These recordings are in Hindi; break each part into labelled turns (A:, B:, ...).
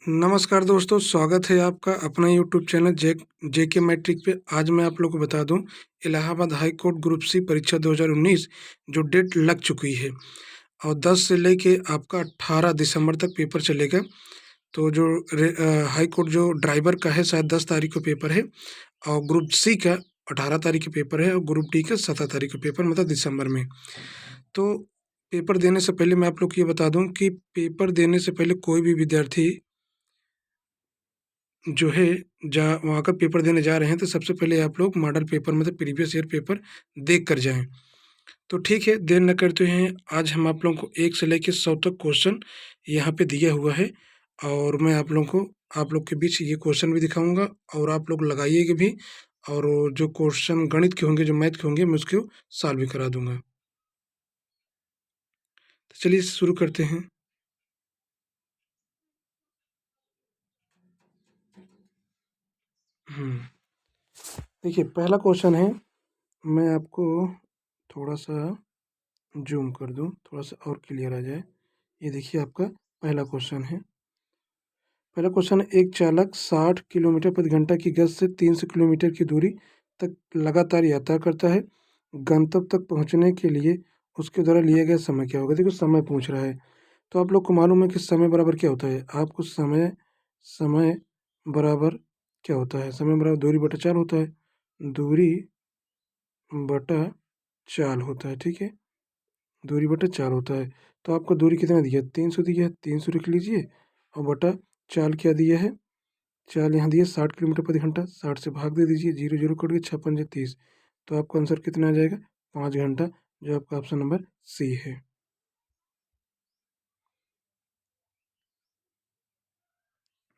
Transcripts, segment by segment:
A: नमस्कार दोस्तों, स्वागत है आपका अपना यूट्यूब चैनल जेके मैट्रिक पे। आज मैं आप लोग को बता दूं, Allahabad high court group C परीक्षा 2019 जो डेट लग चुकी है और 10 से लेके आपका 18 दिसंबर तक पेपर चलेगा। तो जो हाई कोर्ट जो ड्राइवर का है शायद 10 तारीख को पेपर है और ग्रुप सी का 18 तारीख को पेपर है और ग्रुप डी का 17 तारीख को पेपर, मतलब दिसंबर में। तो पेपर देने से पहले मैं आप लोग को ये बता दूं कि पेपर देने से पहले कोई भी विद्यार्थी जो है वहाँ का पेपर देने जा रहे हैं तो सबसे पहले आप लोग मॉडल पेपर मतलब प्रीवियस ईयर पेपर देख कर जाएं। तो ठीक है, देर न करते हैं, आज हम आप लोगों को 1 से लेकर 100 तक क्वेश्चन यहाँ पे दिया हुआ है और मैं आप लोग के बीच ये क्वेश्चन भी दिखाऊंगा और आप लोग लगाइएगा भी। और जो क्वेश्चन गणित के होंगे, जो मैथ के होंगे, मैं उसको सॉल्व भी करा दूंगा। तो चलिए शुरू करते हैं। देखिए, पहला क्वेश्चन है, मैं आपको थोड़ा सा जूम कर दूं, थोड़ा सा और क्लियर आ जाए। ये देखिए, आपका पहला क्वेश्चन है। पहला क्वेश्चन है, एक चालक 60 किलोमीटर प्रति घंटा की गति से 300 किलोमीटर की दूरी तक लगातार यात्रा करता है। गंतव्य तक पहुंचने के लिए उसके द्वारा लिया गया समय क्या होगा? देखो, समय पूछ रहा है तो आप लोग को मालूम है कि समय बराबर क्या होता है। आपको समय समय बराबर क्या होता है? समय बराबर दूरी बटा चाल होता है। दूरी बटा चाल होता है, ठीक है। दूरी बटा चाल होता है। तो आपको दूरी कितना दिया है? 300 दिया है, 300 लिख लीजिए और बटा चाल क्या दिया है? चाल यहाँ दिया 60 किलोमीटर प्रति घंटा, 60 से भाग दे दीजिए, जीरो जीरो कट गए, 6 5 30। तो आपका आंसर कितना आ जाएगा? 5 घंटा, जो आपका ऑप्शन नंबर सी है।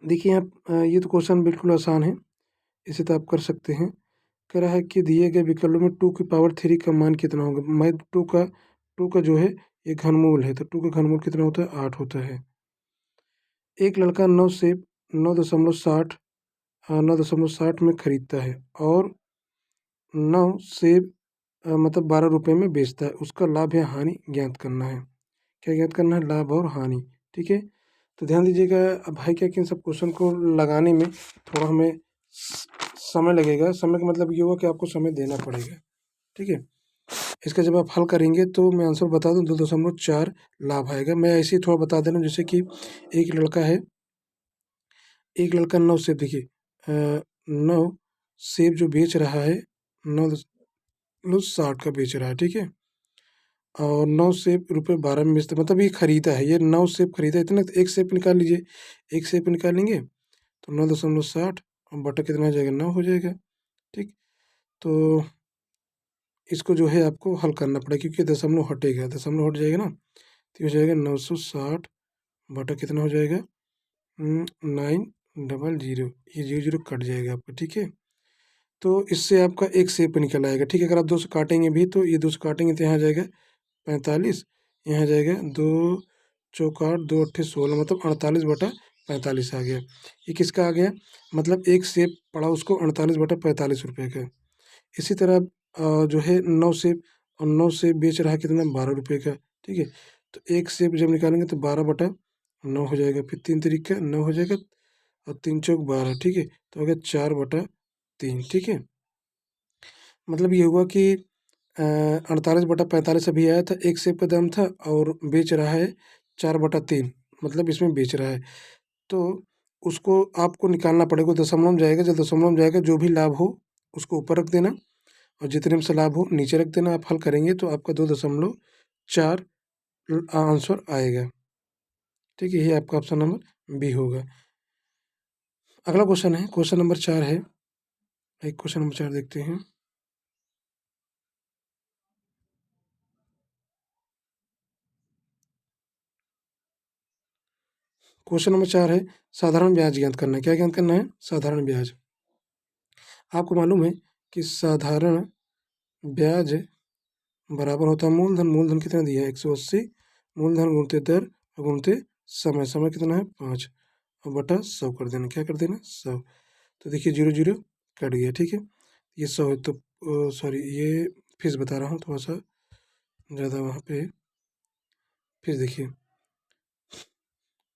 A: देखिए, आप ये तो क्वेश्चन बिल्कुल आसान है, इसे तो आप कर सकते हैं। कह रहा है कि दिए गए विकल्पों में 2 की पावर 3 का मान कितना होगा? मैं 2 का जो है ये घनमूल है, तो 2 का घनमूल कितना होता है? 8 होता है। एक लड़का 9 सेब 9.60 9.60 में खरीदता है और 9 सेब मतलब 12 रुपए में बेचता है। उसका लाभ या हानि ज्ञात करना है। क्या ज्ञात करना है? लाभ और हानि, ठीक है। तो ध्यान दीजिएगा। अब भाई क्या कि इन सब क्वेश्चन को लगाने में थोड़ा हमें समय लगेगा। समय का मतलब ये हुआ कि आपको समय देना पड़ेगा, ठीक है। इसका जब आप हल करेंगे तो मैं आंसर बता दूं, 2.4 लाभ आएगा। मैं ऐसे ही थोड़ा बता दे रहा हूँ, जैसे कि एक लड़का है, एक लड़का 9 सेब, देखिए 9 सेब जो बेच रहा है, 9.60 का बेच रहा है, ठीक है। और 9 सेब रुपये 12 में बेचता, मतलब ये खरीदा है, ये 9 सेब खरीदा है। इतना तो एक सेब निकाल लीजिए, एक सेब निकालेंगे तो 9.60 और बटा कितना हो जाएगा? 9 हो जाएगा, ठीक। तो इसको जो है आपको हल करना पड़ेगा, क्योंकि दशमलव हटेगा, दशमलव हट जाएगा ना, तो हो जाएगा 960 बटा कितना हो जाएगा? 900, ये जीरो जीरो कट जाएगा आपका, ठीक है। तो इससे आपका एक सेप निकल आएगा, ठीक है। अगर आप 2 से काटेंगे भी तो ये 2 से काटेंगे तो यहाँ आ जाएगा 45, यहाँ आ जाएगा 2 चौक 8, 2 अट्ठे 16, मतलब 48 बटा 45 आ गया। ये किसका आ गया? मतलब एक सेब पड़ा उसको 48 बटा 45 रुपये का। इसी तरह जो है 9 सेब, और 9 सेब बेच रहा है कितना? 12 रुपये का, ठीक है। तो एक सेब जब निकालेंगे तो 12 बटा 9 हो जाएगा, फिर 3 तरीका 9 हो जाएगा और 3 चौक 12, ठीक है। तो हो गया 4 बटा 3, ठीक है। मतलब ये हुआ कि 48 बटा 45 अभी आया था, एक सेब का दाम था और बेच रहा है 4/3, मतलब इसमें बेच रहा है। तो उसको आपको निकालना पड़ेगा, दशमलव में जाएगा, जब दशमलव में जाएगा जो भी लाभ हो उसको ऊपर रख देना और जितने में से लाभ हो नीचे रख देना। आप हल करेंगे तो आपका 2.4 आंसर आएगा, ठीक है। ये आपका ऑप्शन नंबर बी होगा। अगला क्वेश्चन है, क्वेश्चन नंबर 4 है। एक क्वेश्चन नंबर 4 देखते हैं। क्वेश्चन नंबर 4 है, साधारण ब्याज ज्ञात करना है। क्या ज्ञात करना है? साधारण ब्याज। आपको मालूम है कि साधारण ब्याज बराबर होता है मूलधन। मूलधन कितना दिया है? 180। मूलधन गुणते दर और गुणते समय। समय कितना है? 5 और बटा 100 कर देना। क्या कर देना? 100। तो देखिए जीरो जीरो कट गया, ठीक है। ये 100 है तो सॉरी, ये फीस बता रहा हूँ थोड़ा सा ज़्यादा वहाँ पे। फिर देखिए,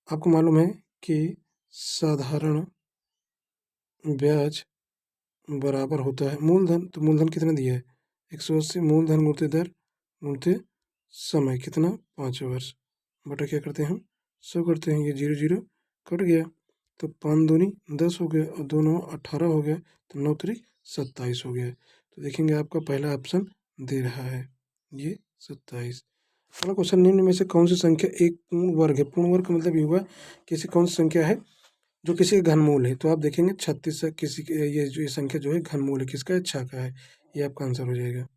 A: आपको मालूम है कि साधारण ब्याज बराबर होता है मूलधन। तो मूलधन कितना दिया है 180, मूलधन गुणित दर गुणित समय कितना 5 वर्ष, बटा क्या करते हैं हम 100 करते हैं, ये 0 0 कट गया, तो 5 दूनी 10 हो गया और 2 9 18 हो गया, तो 9 त्रिक 27 हो गया। तो देखेंगे आपका पहला ऑप्शन दे रहा है ये 27। अगला क्वेश्चन, निम्न में से कौन सी संख्या एक पूर्ण वर्ग है। पूर्ण वर्ग का मतलब ये हुआ कि ऐसी कौन सी संख्या है जो किसी का घनमूल है। तो आप देखेंगे 36 किसी के, ये जो ये संख्या जो है घनमूल है किसका है 6 का है, ये आपका आंसर हो जाएगा।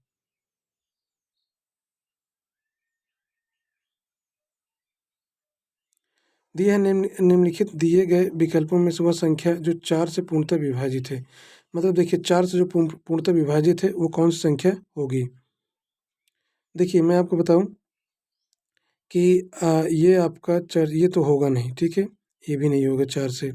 A: दिया है निम्नलिखित दिए गए विकल्पों में से वह संख्या जो 4 से पूर्णतः विभाजित है। मतलब देखिए 4 से जो पूर्णतः विभाजित है वो कौन सी संख्या होगी। देखिए मैं आपको बताऊं कि ये आपका चार, ये तो होगा नहीं, ठीक है, ये भी नहीं होगा 4 से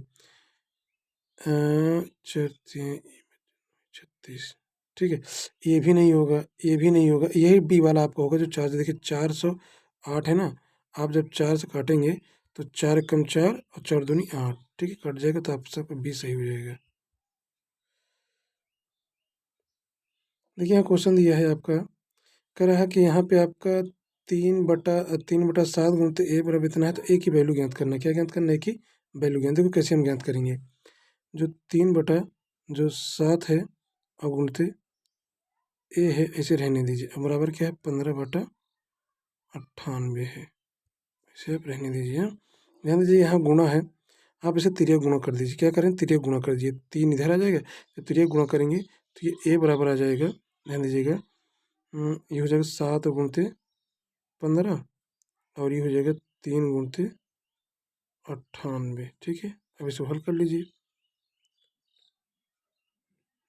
A: 36, ठीक है, ये भी नहीं होगा, ये भी नहीं होगा, यही बी वाला आपका होगा जो 4 से, देखिए 408 है ना, आप जब 4 से काटेंगे तो 4 कम 4 और 4 दूनी 8, ठीक है, कट जाएगा तो आप सबका बी सही हो जाएगा। देखिए यहाँ क्वेश्चन दिया है आपका, कह रहा है कि यहाँ पे आपका 3/7 गुणित ए बराबर इतना है, तो ए की वैल्यू ज्ञात करना है। क्या ज्ञात करना है कि वैल्यू ज्ञात, देखो कैसे हम ज्ञात करेंगे, जो 3/7 है और गुणित ए है ऐसे रहने दीजिए, अब बराबर क्या है 15/98 है, इसे आप रहने दीजिए। ध्यान दीजिए यहाँ गुणा है, आप इसे तिर्यक गुणा कर दीजिए, क्या करें तिर्यक गुणा कर दीजिए, 3 इधर आ जाएगा, जब तिर्यक गुणा करेंगे तो ये ए बराबर आ जाएगा, ध्यान दीजिएगा, ये हो जाएगा 7 गुणते 15 और ये हो जाएगा 3 गुणते 98, ठीक है। अब इसे हल कर लीजिए,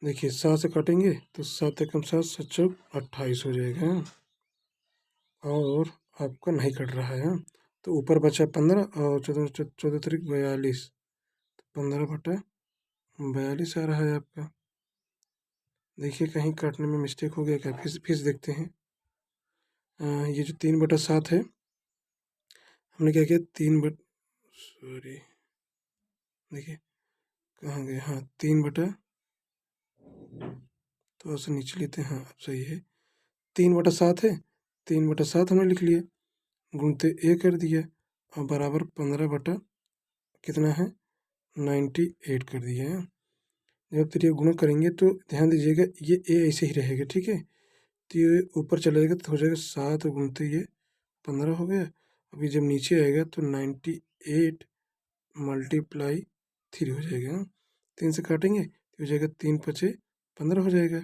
A: देखिए 7 से काटेंगे तो 7 एकम 7 7 चौक 28 हो जाएगा, और आपका नहीं कट रहा है, तो ऊपर बचा 15 और 14 तारीख 42, 15/42 आ रहा है आपका। देखिए कहीं काटने में मिस्टेक हो गया क्या, फिर से देखते हैं। ये जो 3/7 है, हमने क्या किया सॉरी, देखिए कहाँ गए, हाँ 3 तो ऐसे नीचे लेते हैं, हाँ अब सही है, 3/7 है, 3/7 हमने लिख लिया, गुणते ए कर दिया और बराबर 15 बटा कितना है 98 कर दिया है। जब तक ये गुणा करेंगे तो ध्यान दीजिएगा ये ए ऐसे ही रहेगा, ठीक है, तो ये ऊपर चला जाएगा तो हो जाएगा 7 गुणते ये 15 हो गया। अभी जब नीचे आएगा तो 98 मल्टीप्लाई 3 हो जाएगा, 3 से काटेंगे तो हो जाएगा 3×5 = 15 हो जाएगा,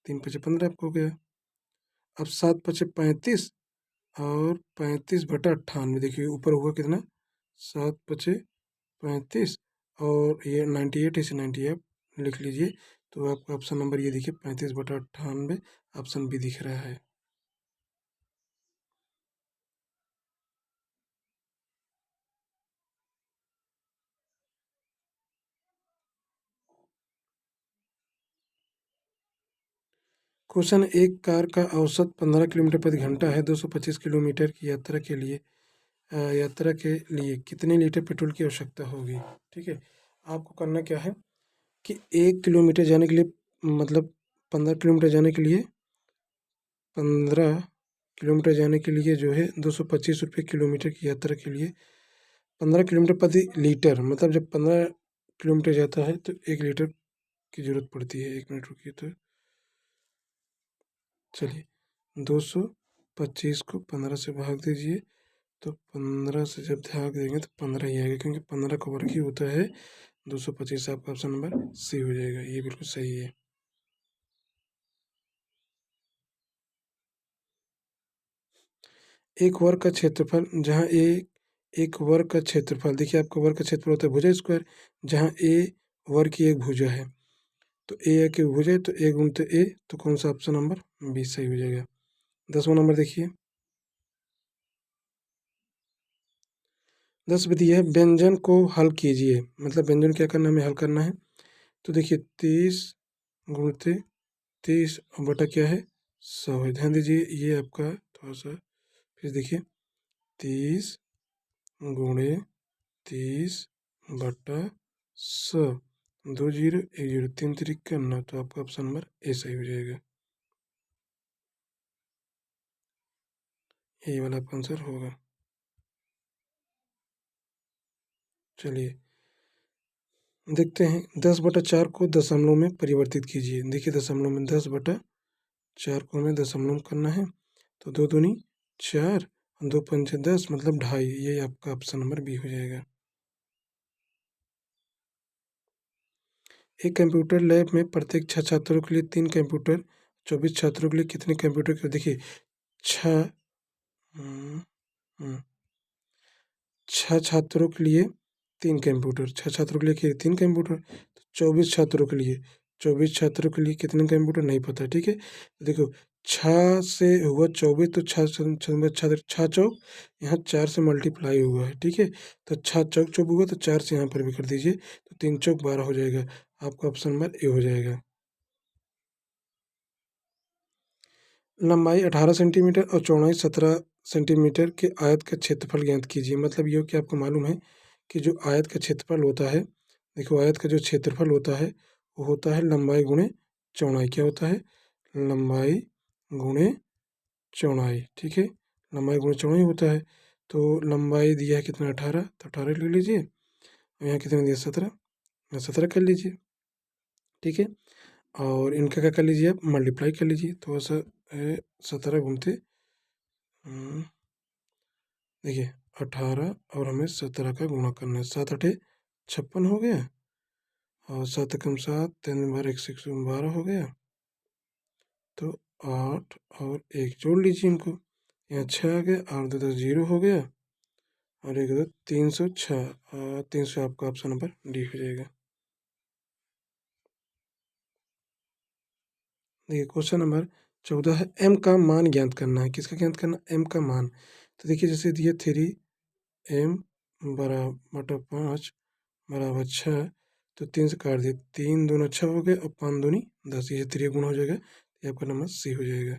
A: 3×5 = 15 आपको हो गया। अब 7×5 = 35 और 35/98, देखिए ऊपर हुआ कितना 7×5 = 35 और ये 98 इसे 98 लिख लीजिए, तो आपका ऑप्शन नंबर ये देखिए 35/98 ऑप्शन बी दिख रहा है। क्वेश्चन, एक कार का औसत 15 किलोमीटर प्रति घंटा है, 225 किलोमीटर की यात्रा के लिए कितने लीटर पेट्रोल की आवश्यकता होगी। ठीक है, आपको करना क्या है कि 1 किलोमीटर जाने के लिए, मतलब 15 किलोमीटर जाने के लिए, 15 किलोमीटर जाने के लिए जो है 225 रुपये किलोमीटर की यात्रा के लिए 15 किलोमीटर प्रति लीटर, मतलब जब 15 किलोमीटर जाता है तो 1 लीटर की ज़रूरत पड़ती है। 1 मिनट रुकिए, तो चलिए 225 को 15 से भाग दीजिए, तो 15 से जब भाग देंगे तो 15 ही आएगा, क्योंकि 15 का वर्ग ही होता है 225। आपका ऑप्शन नंबर सी हो जाएगा, ये बिल्कुल सही है। एक वर्ग का क्षेत्रफल जहाँ एक वर्ग का क्षेत्रफल, देखिए आपका वर्ग का क्षेत्रफल होता है भुजा स्क्वायर, जहाँ ए वर्ग की एक भुजा है, तो ए की भुजा है तो ए गुणित ए, तो कौन सा ऑप्शन नंबर बी सही हो जाएगा। 10वां नंबर देखिए, 10 विधि है, व्यंजन को हल कीजिए, मतलब व्यंजन क्या करना है, हमें हल करना है। तो देखिए 30 गुणित 30 बटा क्या है 100 है। ध्यान दीजिए ये आपका थोड़ा सा, फिर देखिए 30 गुणे 30 बटा 100, 2 जीरो 1 जीरो, 3 तिरिक 9, तो आपका ऑप्शन नंबर ए सही हो जाएगा। यही वाला आपका आंसर होगा। चलिए देखते हैं, 10/4 को दशमलव में परिवर्तित कीजिए। देखिए दशमलव में 10/4 को हमें दशमलव में करना है, तो 2 दूनी 4, 2 पंचे 10 मतलब 2.5, ये आपका ऑप्शन नंबर बी हो जाएगा। एक कंप्यूटर लैब में प्रत्येक 6 छात्रों के लिए 3 कंप्यूटर, 24 छात्रों के लिए कितने कंप्यूटर के, देखिए 6 6 छात्रों के लिए 3 कंप्यूटर, 6 छात्रों के लिए 3 कंप्यूटर, तो 24 छात्रों के लिए, 24 छात्रों के लिए कितने कंप्यूटर नहीं पता, ठीक है। तो देखो 6 से हुआ 24, तो 6 चौक यहाँ 4 से मल्टीप्लाई हुआ है, ठीक है। तो 6 चौक 24 हुआ, तो 4 से यहाँ पर भी कर दीजिए, तो 3 चौक 12 हो जाएगा। आपका ऑप्शन नंबर ए हो जाएगा। लंबाई 18 सेंटीमीटर और चौड़ाई 17 सेंटीमीटर के आयत का क्षेत्रफल ज्ञात कीजिए। मतलब ये हो कि आपको मालूम है कि जो आयत का क्षेत्रफल होता है, देखो आयत का जो क्षेत्रफल होता है वो होता है लंबाई गुणे चौड़ाई। क्या होता है? लंबाई गुणे चौड़ाई, ठीक है। लंबाई गुणे चौड़ाई होता है। तो लंबाई दिया है कितना? 18, तो 18 ले लीजिए। और यहाँ कितना दिया? 17, 17 कर लीजिए, ठीक है। और इनका क्या कर लीजिए? आप मल्टीप्लाई कर लीजिए, तो ऐसा 17 गुणते देखिए 18 और हमें 17 का गुणा करना है। 7 8 56 हो गया, और 7 एकम 7, 3 बार 112 हो गया। तो 8 और 1 जोड़ लीजिए इनको, यहाँ 6 आ गया, 8 2 10 0 हो गया, और 1 2 306, 300 आपका ऑप्शन नंबर डी हो जाएगा। देखिए क्वेश्चन नंबर 14 है, एम का मान ज्ञात करना है। किसका ज्ञात करना? एम का मान। तो देखिए जैसे दिए 3m बटा 5 बराबर 6, तो 3 से काट दिए, 3 दूना 6 हो गया, और 5 दूनी 10, ये त्रिगुण हो जाएगा। ये आपका नंबर सी हो जाएगा।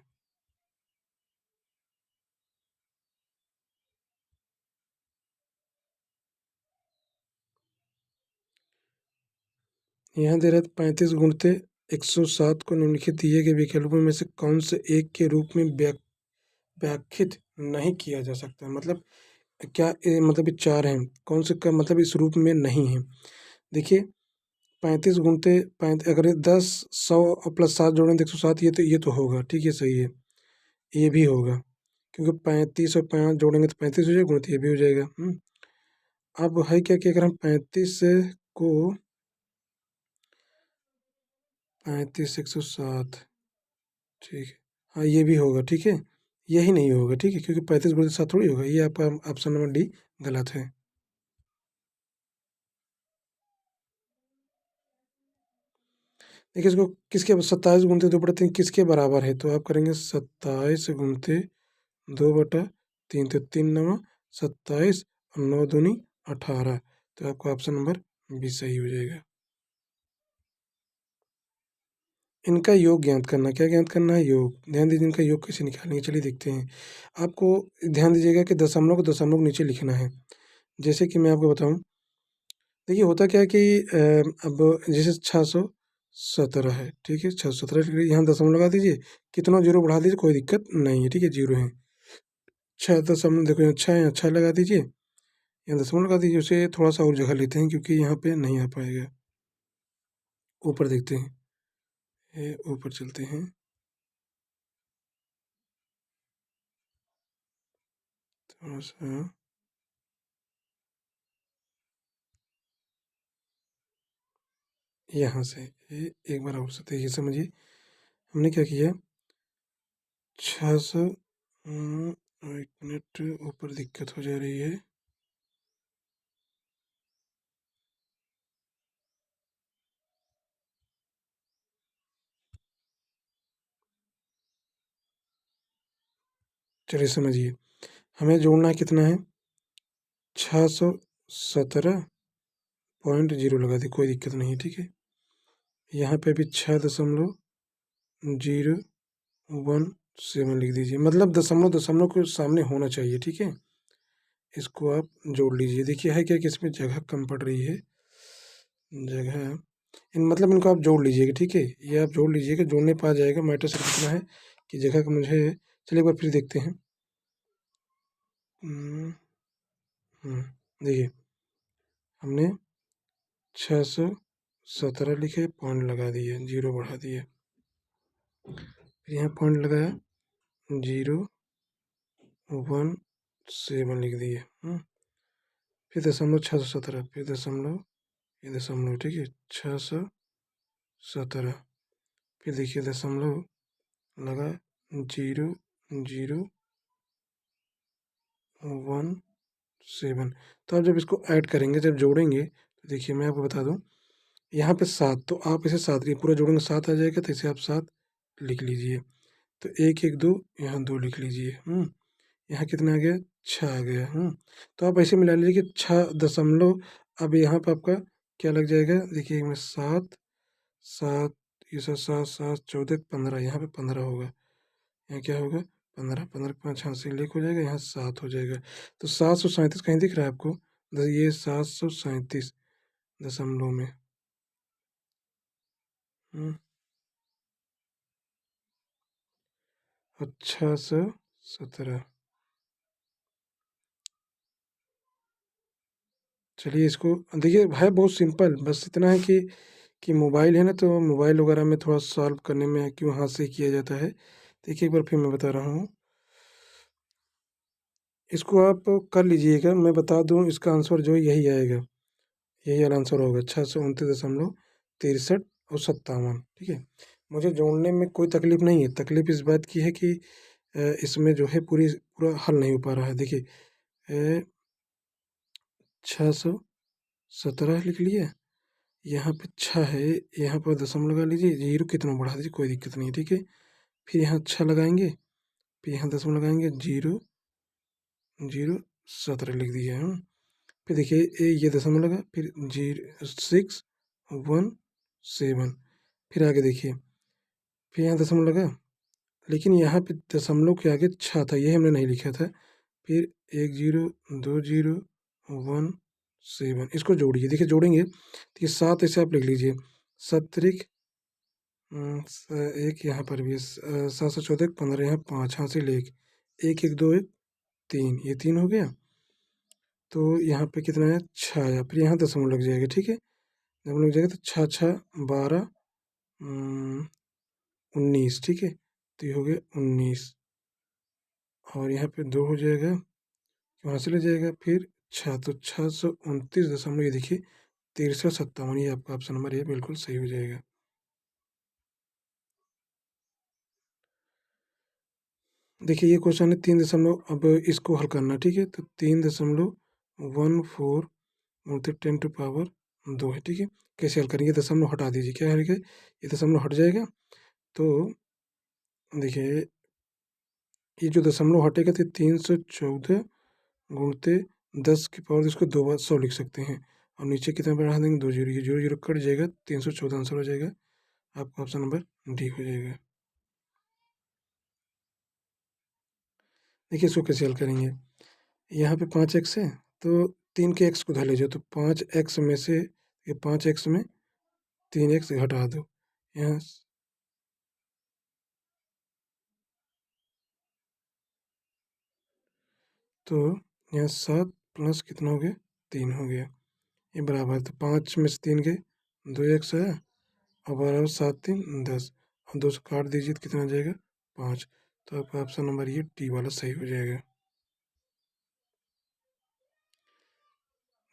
A: यहाँ दे रहा है 35 गुणते 107 को निम्नलिखित दिए गए विकल्पों में से कौन से एक के रूप में व्याख्यित नहीं किया जा सकता। मतलब क्या मतलब ये 4 हैं, कौन से का मतलब इस रूप में नहीं है। देखिए 35 गुणते 35, अगर 10 100 प्लस 7 जोड़ें तो 107, ये तो होगा, ठीक है, सही है, ये भी होगा, क्योंकि 35 और 5 जोड़ेंगे तो 35 हो जाएगा, गुणित ये भी हो जाएगा। अब है क्या कि अगर हम 35 को 35 107, ठीक है, हाँ ये भी होगा, ठीक है, यही नहीं होगा, ठीक है, क्योंकि 35 गुणित 7 थोड़ी होगा। ये आपका ऑप्शन नंबर डी गलत है। देखिए इसको किसके 27 गुणते 2/3 किसके बराबर है, तो आप करेंगे 27 गुणते 2/3, तो 3 9 27, और 9 दूनी 18, तो आपका ऑप्शन नंबर बी सही हो जाएगा। इनका योग ज्ञात करना। क्या ज्ञात करना है? योग। ध्यान दीजिए इनका योग कैसे निकालेंगे, चलिए देखते हैं। आपको ध्यान दीजिएगा कि दशमलव को दशमलव के नीचे लिखना है। जैसे कि मैं आपको बताऊं, देखिए होता क्या है कि अब जैसे 617 है, ठीक है, 617 के लिए यहाँ दशमलव लगा दीजिए, कितना जीरो बढ़ा दीजिए, कोई दिक्कत नहीं है, ठीक है, जीरो है। 6 दशमलव, देखो यहाँ 6, यहाँ 6 लगा दीजिए, यहाँ दशमलव लगा दीजिए। उसे थोड़ा सा और जगह लेते हैं, क्योंकि यहाँ पे नहीं आ पाएगा। ऊपर देखते हैं, ये ऊपर चलते हैं, थोड़ा सा यहाँ से, ये एक बार और से देखिए, समझिए हमने क्या किया। 600, एक मिनट, ऊपर दिक्कत हो जा रही है। चलिए समझिए, हमें जोड़ना कितना है? 617.0 लगा दी, कोई दिक्कत नहीं है, ठीक है। यहाँ पे भी 6.017 लिख दीजिए, मतलब दशमलव दशमलव के सामने होना चाहिए, ठीक है। इसको आप जोड़ लीजिए। देखिए है क्या कि इसमें जगह कम पड़ रही है, जगह मतलब इनको आप जोड़ लीजिएगा, ठीक है। ये आप जोड़ लीजिएगा, जोड़ने पे आ जाएगा। मैटर सिर्फ इतना है कि जगह का मुझे, चलिए एक बार फिर देखते हैं। हम्म, देखिए हमने 617 लिखे, पॉइंट लगा दिए, जीरो बढ़ा दिए, फिर यहाँ पॉइंट लगाया, 017 लिख दिए। फिर दशमलव 617, फिर दशमलव, ये दशमलव, ठीक है, 617, फिर देखिए दशमलव लगा, 0.017। तो आप जब इसको ऐड करेंगे, जब जोड़ेंगे, तो देखिए मैं आपको बता दूं, यहाँ पे 7, तो आप इसे 7, ये पूरा जोड़ेंगे 7 आ जाएगा, तो इसे आप 7 लिख लीजिए। तो 1 1 2, यहाँ 2 लिख लीजिए। यहाँ कितना आ गया, 6 आ गया। तो आप ऐसे मिला लीजिए कि 6 दशमलव, अब यहाँ पे आपका क्या लग जाएगा, देखिए में 7 7, ये 7 7 7 14 15, यहाँ पे 15 होगा, यहाँ क्या होगा, 15 15 5 यहाँ से लेख हो जाएगा, यहाँ 7 हो जाएगा। तो 737 कहीं दिख रहा है आपको, ये 737 दशमलव में। हम्म, अच्छा से 17। चलिए इसको, देखिए है बहुत सिंपल, बस इतना है कि मोबाइल है ना, तो मोबाइल वगैरह में थोड़ा सॉल्व करने में क्यों हाथ से किया जाता है। देखिए एक बार फिर मैं बता रहा हूँ, इसको आप कर लीजिएगा, मैं बता दूँ इसका आंसर जो यही आएगा, यही वाला आंसर होगा, 629.63 और 57, ठीक है। मुझे जोड़ने में कोई तकलीफ नहीं है, तकलीफ इस बात की है कि इसमें जो है पूरा हल नहीं हो पा रहा है। देखिए 617 लिख लिया, यहाँ पे 6 है, यहाँ पर दशमलव लगा लीजिए, जीरो कितना बढ़ा दीजिए, कोई दिक्कत नहीं है, ठीक है। फिर यहाँ 6 लगाएंगे, फिर यहाँ दशमलव लगाएंगे, 0.017 लिख दिए हम। फिर देखिए ये दशमलव लगा, फिर 0.617, फिर आगे देखिए, फिर यहाँ दशमलव लगा, लेकिन यहाँ पे दशमलव के आगे 6 था, ये हमने नहीं लिखा था। फिर 102017, इसको जोड़िए, देखिए जोड़ेंगे तो ये 7 ऐसे आप लिख लीजिए, सत्रिक, एक यहाँ पर भी 714, 15, यहाँ 5, यहाँ से लेख, 1 1 2 1 3, ये 3 हो गया। तो यहाँ पे कितना है, 6 आया, फिर यहाँ दशमलव लग जाएगा, ठीक है। दशमलव लग जाएगा तो 6 6 12 19, ठीक है। तो ये हो गया 19, और यहाँ पे 2 हो जाएगा, वहाँ से ले जाएगा, फिर 6, तो 629 दशमलव, ये देखिए 6357, ये आपका ऑप्शन नंबर ये बिल्कुल सही हो जाएगा। देखिए ये क्वेश्चन है 3 दशमलव, अब इसको हल करना, ठीक है। तो 3.14 गुणित 10⁻², है, ठीक है। कैसे हल करेंगे, दशमलव हटा दीजिए, क्या है, ये दशमलव हट जाएगा। तो देखिए ये जो दशमलव हटेगा तो 314 गुणते 10 की पावर, इसको 2 बार 100 लिख सकते हैं, और नीचे कितना बढ़ा देंगे, 2 जीरो, ये जीरो जीरो कट जाएगा, 314 आंसर हो जाएगा, आपका ऑप्शन नंबर डी हो जाएगा। देखिए इसको कैसे हल करेंगे, यहाँ पे 5x है, तो 3 के x को उधर ले जाओ, तो 5x में से, ये 5x में 3x घटा दो, यहाँ तो यहाँ 7 प्लस कितना हो गया, 3 हो गया, ये बराबर, तो 5 में से 3 गए, 2x आया, और बराबर 7 3 10, और 2 से काट दीजिए तो कितना आ जाएगा, 5। तो आपका ऑप्शन नंबर ये डी वाला सही हो जाएगा।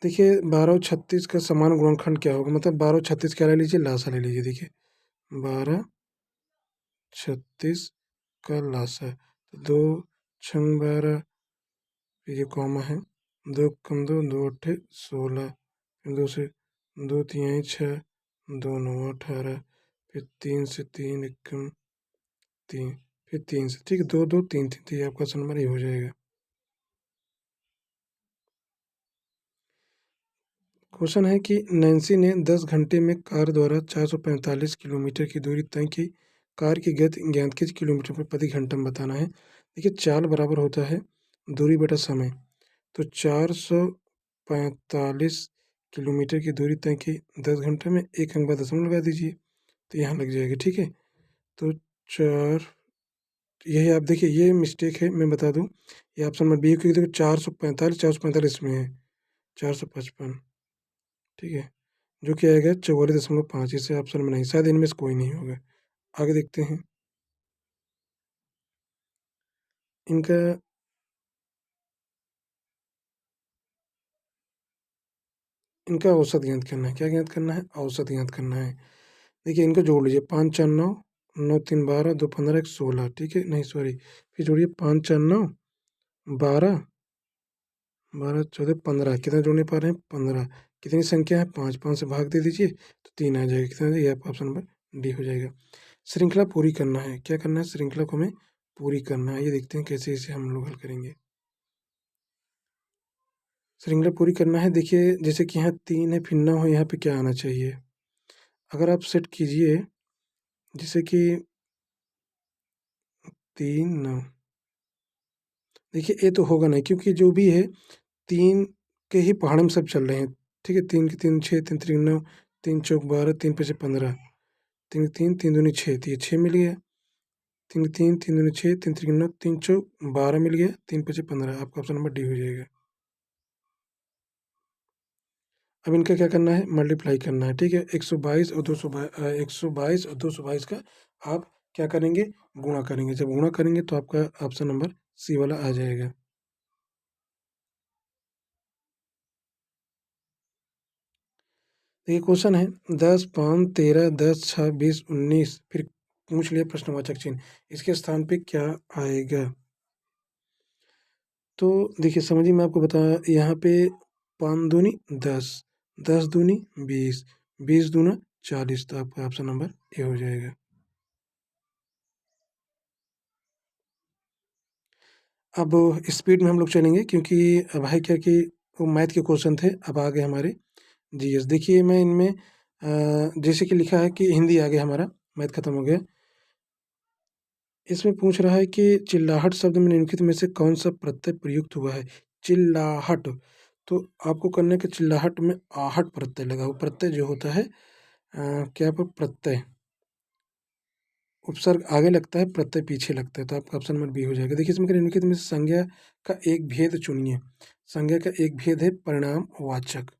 A: देखिए 12 और 36 का समान गुणनखंड क्या होगा, मतलब 12 और 36 क्या ले लीजिए, लासा ले लीजिए। देखिए 12 36 का लासा, तो 2 छंग 12, ये कॉमा है, 2 कम 2, 2 अट्ठे 16, फिर 2 से 2 तिहाई 6, 2 9 18, फिर 3 से 3 एकम 3, फिर 3 से, ठीक है, 2 2 3 3, तो ये आपका ऑप्शन नंबर ये हो जाएगा। क्वेश्चन है कि नैन्सी ने 10 घंटे में कार द्वारा 445 किलोमीटर की दूरी तय की, कार की गति ज्ञात कीजिए, किलोमीटर पर प्रति घंटा में बताना है। देखिए चाल बराबर होता है दूरी बटा समय, तो 445 किलोमीटर की दूरी तय की 10 घंटे में, एक अंक बाद दशमलव लगा दीजिए तो यहाँ लग जाएगा। ठीक है, तो 4, यही आप देखिए ये मिस्टेक है, मैं बता दूं, ये ऑप्शन नंबर बी है, क्योंकि देखो 445 में है 455। ठीक है, जो कि आएगा 44.5, इससे ऑप्शन में नहीं, शायद इनमें से कोई नहीं होगा। आगे देखते हैं इनका। इनका औसत ज्ञात करना है। क्या ज्ञात करना है? औसत ज्ञात करना है। देखिए इनको जोड़ लीजिए, 5 4 9, 9 3 12, 2 15, 1 16। ठीक है, नहीं सॉरी, फिर जोड़िए 5 4 9 12, 12 14 15, कितना जोड़ने पा रहे हैं? 15। कितनी संख्या है? 5, 5 से भाग दे दीजिए तो 3 आ जाएगा। कितना आ जाएगा? ये आपका ऑप्शन नंबर डी हो जाएगा। श्रृंखला पूरी करना है। क्या करना है? श्रृंखला को हमें पूरी करना है। ये देखते हैं कैसे इसे हम लोग हल करेंगे। श्रृंखला पूरी करना है, देखिए जैसे कि यहाँ 3 है, फिर 9 है, यहाँ पे क्या आना चाहिए? अगर आप सेट कीजिए, जैसे कि 3 9, देखिए ये तो होगा नहीं, क्योंकि जो भी है 3 के ही पहाड़े में सब चल रहे हैं। ठीक है, 3 के 3 6, 3 3 9, 3 चौक 12, 3 5 15, 3 3 3 दूनी 6, तो ये 6 मिल गया। 3 3 3 दूनी 6, 3 3 9, 3 चौक 12 मिल गया, 3 5 15, आपका ऑप्शन नंबर डी हो जाएगा। अब इनका क्या करना है? मल्टीप्लाई करना है। ठीक है, 122 और 122 और 222 का आप क्या करेंगे? गुणा करेंगे। जब गुणा करेंगे तो आपका ऑप्शन नंबर सी वाला आ जाएगा। देखिए क्वेश्चन है 10 5 13 10 6 20 19, फिर पूछ लिया प्रश्नवाचक चिन्ह, इसके स्थान पे क्या आएगा? तो देखिए समझिए, मैं आपको बता, यहाँ पे 5 दूनी 10, 10 दूनी 20, 20 दूना 40, तो आपका ऑप्शन नंबर ए हो जाएगा। अब स्पीड में हम लोग चलेंगे, क्योंकि अब है क्या कि वो मैथ के क्वेश्चन थे, अब आ गए हमारे जीएस। देखिए मैं इनमें जैसे कि लिखा है कि हिंदी आ गया हमारा, मैथ खत्म हो गया। इसमें पूछ रहा है कि चिल्लाहट शब्द में निम्नलिखित में से कौन सा प्रत्यय प्रयुक्त हुआ है? चिल्लाहट, तो आपको करने के चिल्लाहट में आहट प्रत्यय लगा हो। प्रत्यय जो होता है क्या पर प्रत्यय, उपसर्ग आगे लगता है, प्रत्यय पीछे लगता है, तो आपका ऑप्शन नंबर बी हो जाएगा। देखिए इसमें निम्नलिखित में से संज्ञा का एक भेद चुनिए। संज्ञा का एक भेद है परिणामवाचक।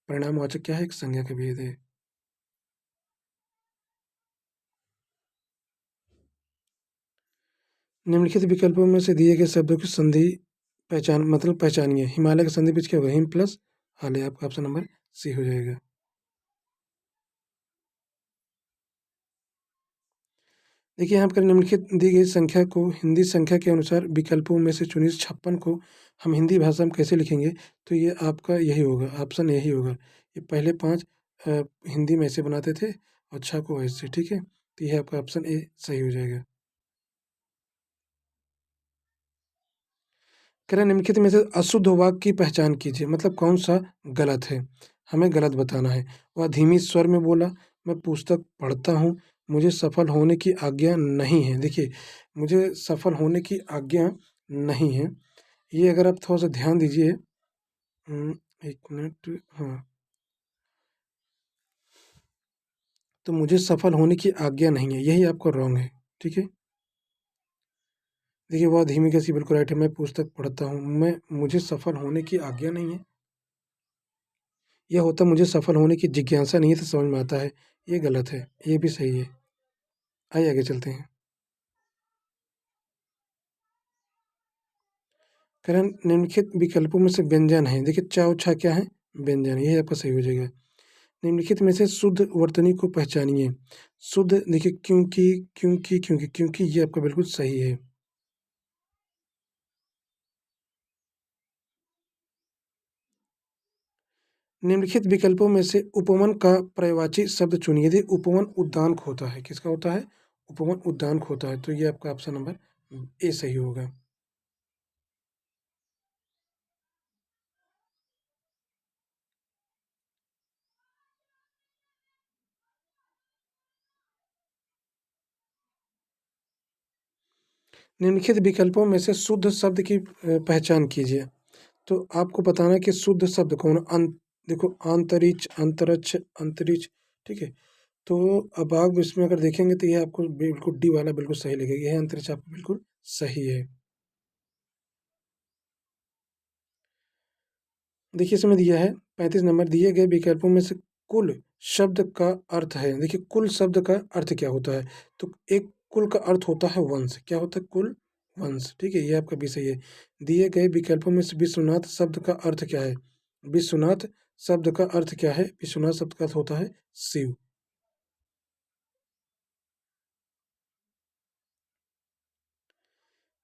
A: परिणामवाचक क्या है? एक संज्ञा का भेद है। निम्नलिखित विकल्पों में से दिए गए शब्दों की संधि पहचान, मतलब पहचानिए। हिमालय का संधि बीज क्या होगा? हिम प्लस हाल, आपका ऑप्शन नंबर सी हो जाएगा। देखिए यहाँ पर निम्नलिखित दी गई संख्या को हिंदी संख्या के अनुसार विकल्पों में से चुनिए। 56 को हम हिंदी भाषा में कैसे लिखेंगे? तो ये आपका यही होगा, ऑप्शन यही होगा। ये पहले 5 हिंदी में ऐसे बनाते थे और 6 को ऐसे। ठीक है, तो ये आपका ऑप्शन ए सही हो जाएगा। कह रहे हैं निम्नलिखित में से अशुद्ध वाक्य की पहचान कीजिए, मतलब कौन सा गलत है, हमें गलत बताना है। वह धीमी स्वर में बोला, मैं पुस्तक पढ़ता हूँ, मुझे सफल होने की आज्ञा नहीं है। देखिए मुझे सफल होने की आज्ञा नहीं है, ये अगर आप थोड़ा सा ध्यान दीजिए। एक मिनट, हाँ, तो मुझे सफल होने की आज्ञा नहीं है, यही आपका रॉन्ग है। ठीक है, देखिए वह धीमी कैसी, बिल्कुल राइट है, मैं पुस्तक पढ़ता हूँ, मैं मुझे सफल होने की आज्ञा नहीं है, यह होता मुझे सफल होने की जिज्ञासा नहीं है, तो समझ में आता है। ये गलत है, ये भी सही है। आइए आगे चलते हैं। कारण निम्नलिखित विकल्पों में से व्यंजन है। देखिए चा और छा क्या है? व्यंजन, यही आपका सही हो जाएगा। निम्नलिखित में से शुद्ध वर्तनी को पहचानिए। शुद्ध, देखिए क्योंकि, क्योंकि क्योंकि क्योंकि, ये आपका बिल्कुल सही है। निम्नलिखित विकल्पों में से उपवन का पर्यायवाची शब्द चुनिए। यदि उपवन उद्यान होता है, किसका होता है? उपवन उद्यान होता है, तो ये आपका ऑप्शन नंबर ए सही होगा। निम्नलिखित विकल्पों में से शुद्ध शब्द की पहचान कीजिए। तो आपको बताना है कि शुद्ध शब्द कौन देखो अंतरिक्ष, अंतरिक्ष, अंतरिक्ष, ठीक है। तो अब आप इसमें अगर देखेंगे तो ये आपको बिल्कुल डी वाला बिल्कुल सही लगेगा, यह अंतरिक्ष आपको बिल्कुल सही है। देखिए इसमें दिया है 35 नंबर, दिए गए विकल्पों में से कुल शब्द का अर्थ है। देखिए कुल शब्द का अर्थ क्या होता है, तो एक कुल का अर्थ होता है वंश, क्या होता है कुल, वंश, ठीक है, ये आपका भी सही है। दिए गए विकल्पों में से विश्वनाथ शब्द का अर्थ क्या है, विश्वनाथ शब्द का अर्थ क्या है, विश्वनाथ शब्द का अर्थ होता है शिव।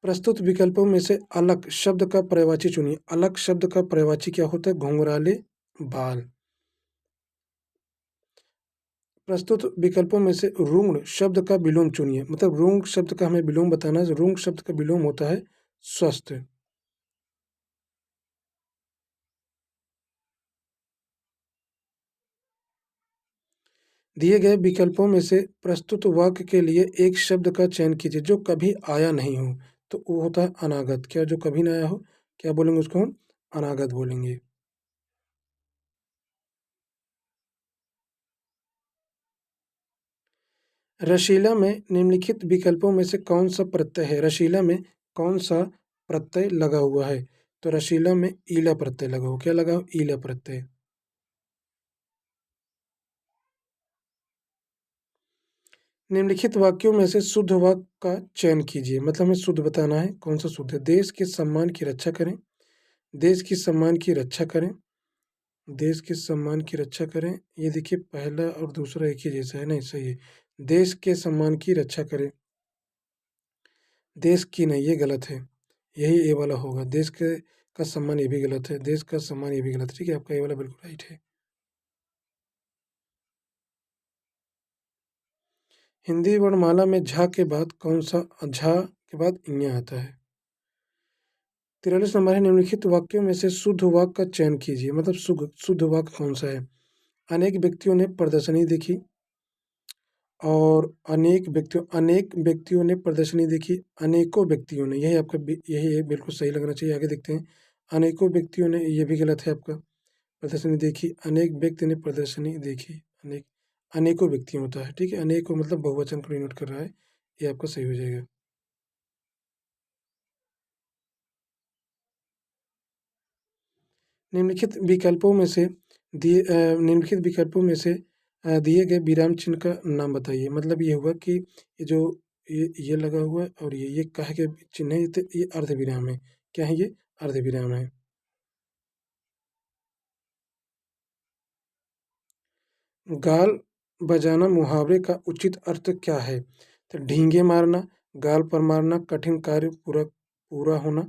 A: प्रस्तुत विकल्पों में से अलग शब्द का पर्यायवाची चुनिए। अलग शब्द का पर्यायवाची क्या होता है, घुंघराले बाल। प्रस्तुत विकल्पों में से रुंग शब्द का विलोम चुनिए। मतलब रुंग शब्द का हमें विलोम बताना है, रुंग शब्द का विलोम होता है स्वस्थ। दिए गए विकल्पों में से प्रस्तुत वाक्य के लिए एक शब्द का चयन कीजिए जो कभी आया नहीं हो। तो वो होता है अनागत, क्या जो कभी ना आया हो, क्या बोलेंगे उसको हम, अनागत बोलेंगे। रशीला में निम्नलिखित विकल्पों में से कौन सा प्रत्यय है, रशीला में कौन सा प्रत्यय लगा हुआ है, तो रशीला में ईला प्रत्यय लगा हुआ, क्या लगा हुआ, ईला प्रत्यय। निम्नलिखित वाक्यों में से शुद्ध वाक्य का चयन कीजिए। मतलब हमें शुद्ध बताना है कौन सा शुद्ध है। देश के सम्मान की रक्षा करें, देश की सम्मान की रक्षा करें, देश के सम्मान की रक्षा करें, ये देखिए पहला और दूसरा एक ही जैसा है, नहीं सही है। देश के सम्मान की रक्षा करें, देश की नहीं, ये गलत है, यही ए वाला होगा। देश के का सम्मान, ये भी गलत है, देश का सम्मान, ये भी गलत है, ठीक है, आपका ये वाला बिल्कुल राइट है। हिंदी वर्णमाला में झा के बाद कौन सा, झा के बाद इञा आता है। 43 नंबर है, निम्नलिखित वाक्यों में से शुद्ध वाक्य का चयन कीजिए। मतलब शुद्ध वाक्य कौन सा है। अनेक व्यक्तियों ने प्रदर्शनी देखी, और अनेक व्यक्तियों ने प्रदर्शनी देखी, अनेकों व्यक्तियों ने, यही आपका यही है, बिल्कुल सही लगना चाहिए। आगे देखते हैं, अनेकों व्यक्तियों ने, ये भी गलत है आपका, प्रदर्शनी देखी, अनेक व्यक्ति ने प्रदर्शनी देखी, अनेकों व्यक्ति होता है, ठीक है, अनेकों मतलब बहुवचन को डिनोट कर रहा है, ये आपका सही हो जाएगा। निम्नलिखित विकल्पों में से निम्नलिखित विकल्पों में से दिए गए विराम चिन्ह का नाम बताइए। मतलब ये हुआ कि ये जो ये लगा हुआ है और ये काहे के चिन्ह है, तो ये अर्ध विराम है, क्या है ये, अर्ध विराम है। गाल बजाना मुहावरे का उचित अर्थ क्या है, तो ढींगे मारना, गाल पर मारना, कठिन कार्य पूरा पूरा होना।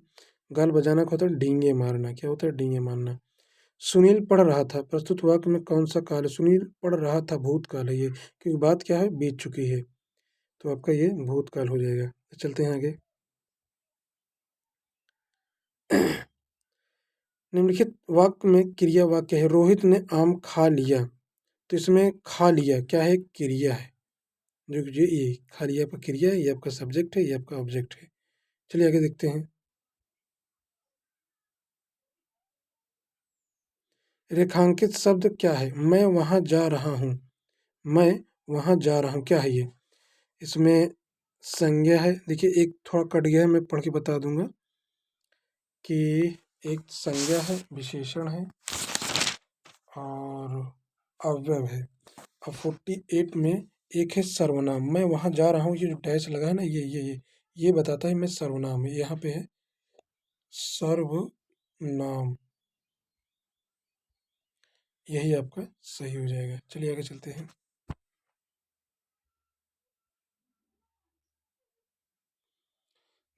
A: गाल बजाना का होता है ढींगे मारना, क्या होता है, ढींगे मारना। सुनील पढ़ रहा था, प्रस्तुत वाक्य में कौन सा काल है, सुनील पढ़ रहा था भूतकाल है ये, क्योंकि बात क्या है, बीत चुकी है, तो आपका ये भूतकाल हो जाएगा। तो चलते हैं आगे। निम्नलिखित वाक्य में क्रिया वाक्य है, रोहित ने आम खा लिया, तो इसमें खा लिया क्या है, क्रिया है, जो कि ये खा लिया आपका क्रिया है, ये आपका सब्जेक्ट है, ये आपका ऑब्जेक्ट है। चलिए आगे देखते हैं। रेखांकित शब्द क्या है, मैं वहां जा रहा हूँ, मैं वहां जा रहा हूँ, क्या है ये, इसमें संज्ञा है। देखिए एक थोड़ा कट गया है, मैं पढ़ के बता दूंगा कि एक संज्ञा है, विशेषण है और अव्यय है। अब 48 में एक है सर्वनाम, मैं वहां जा रहा हूँ, ये जो डैश लगा है ना, ये बताता है मैं सर्वनाम है, यहाँ पे है सर्वनाम, यही आपका सही हो जाएगा। चलिए आगे चलते हैं।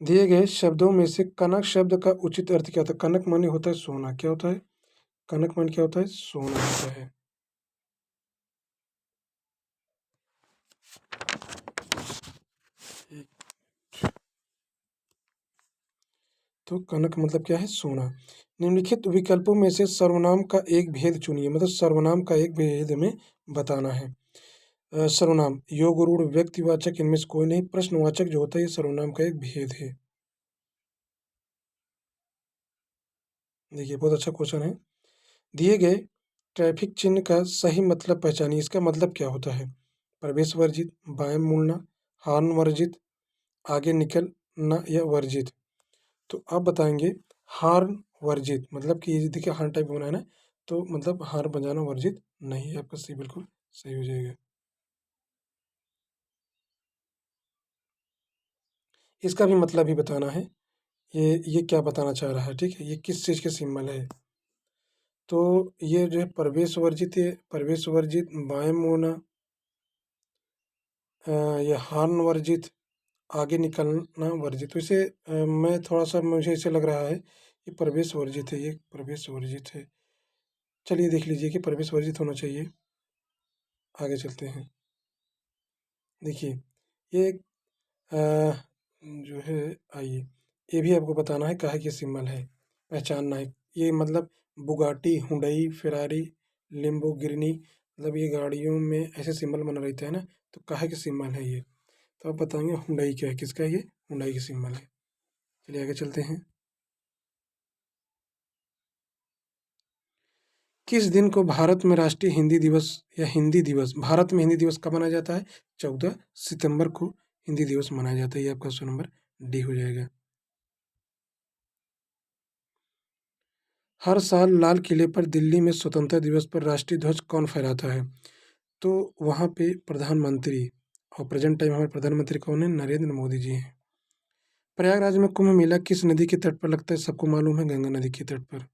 A: दिए गए शब्दों में से कनक शब्द का उचित अर्थ क्या होता है, कनक माने होता है सोना, क्या होता है, कनक माने क्या होता है, सोना होता है। तो कनक मतलब क्या है, सोना। निम्नलिखित विकल्पों में से सर्वनाम का एक भेद चुनिए। मतलब सर्वनाम का एक भेद में बताना है। सर्वनाम योग रूढ़ व्यक्तिवाचक, इनमें से कोई नहीं, प्रश्नवाचक जो होता है ये सर्वनाम का एक भेद है। देखिए बहुत अच्छा क्वेश्चन है। दिए गए ट्रैफिक चिन्ह का सही मतलब पहचानिए। इसका मतलब क्या होता है? प्रवेश वर्जित, बाएं मुड़ना, हॉर्न वर्जित, आगे निकलना या वर्जित। तो आप बताएंगे हॉर्न वर्जित, मतलब कि ये देखिए हॉर्न टाइप होना है ना, तो मतलब हॉर्न बजाना वर्जित नहीं है। आपका सी बिल्कुल सही हो जाएगा। इसका भी मतलब ही बताना है। ये क्या बताना चाह रहा है, ठीक है, ये किस चीज़ के सिंबल है। तो ये जो है प्रवेश वर्जित है, प्रवेश वर्जित, बाएं मुड़ना, ये हॉर्न वर्जित, आगे निकलना वर्जित। तो इसे मैं थोड़ा-सा मुझे ऐसे लग रहा है कि प्रवेश वर्जित है, ये प्रवेश वर्जित है। चलिए देख लीजिए कि प्रवेश वर्जित होना चाहिए। आगे चलते हैं। देखिए ये अ, जो है, आइए, ये भी आपको बताना है काहे की सिंबल है, पहचानना है। ये मतलब बुगाटी, हुंडई, फेरारी, लैम्बोर्गिनी, मतलब ये गाड़ियों में ऐसे सिंबल बना रहता है ना, तो काहे के सिंबल है ये? तो आप बताएँगे हुंडई का है, किसका है ये? हुंडई का सिंबल है। चलिए आगे चलते हैं। किस दिन को भारत में राष्ट्रीय हिंदी दिवस या हिंदी दिवस, भारत में हिंदी दिवस कब मनाया जाता है? 14 सितंबर को हिंदी दिवस मनाया जाता है। ये आपका ऑप्शन नंबर डी हो जाएगा। हर साल लाल किले पर दिल्ली में स्वतंत्रता दिवस पर राष्ट्रीय ध्वज कौन फहराता है? तो वहाँ पे प्रधानमंत्री, और प्रेजेंट टाइम हमारे प्रधानमंत्री कौन है? नरेंद्र मोदी जी हैं। प्रयागराज में कुंभ मेला किस नदी के तट पर लगता है? सबको मालूम है, गंगा नदी के तट पर।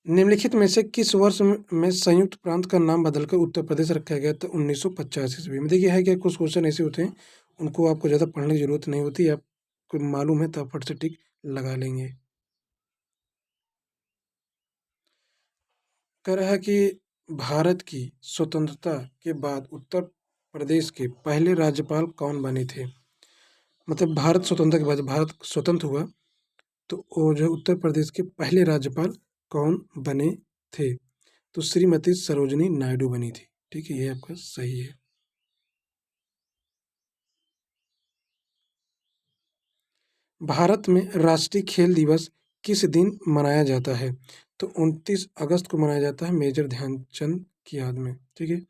A: निम्नलिखित में से किस वर्ष में संयुक्त प्रांत का नाम बदलकर उत्तर प्रदेश रखा गया? तो 1950 ईस्वी में। देखिए है क्या, कुछ क्वेश्चन ऐसे होते हैं उनको आपको ज़्यादा पढ़ने की जरूरत नहीं होती, आपको मालूम है तो आप फट से टिक लगा लेंगे। कह रहा है कि भारत की स्वतंत्रता के बाद उत्तर प्रदेश के पहले राज्यपाल कौन बने थे? मतलब भारत स्वतंत्रता के बाद, भारत स्वतंत्र हुआ तो वो जो उत्तर प्रदेश के पहले राज्यपाल कौन बने थे? तो श्रीमती सरोजिनी नायडू बनी थी। ठीक है, ये आपका सही है। भारत में राष्ट्रीय खेल दिवस किस दिन मनाया जाता है? तो 29 अगस्त को मनाया जाता है, मेजर ध्यानचंद की याद में। ठीक है।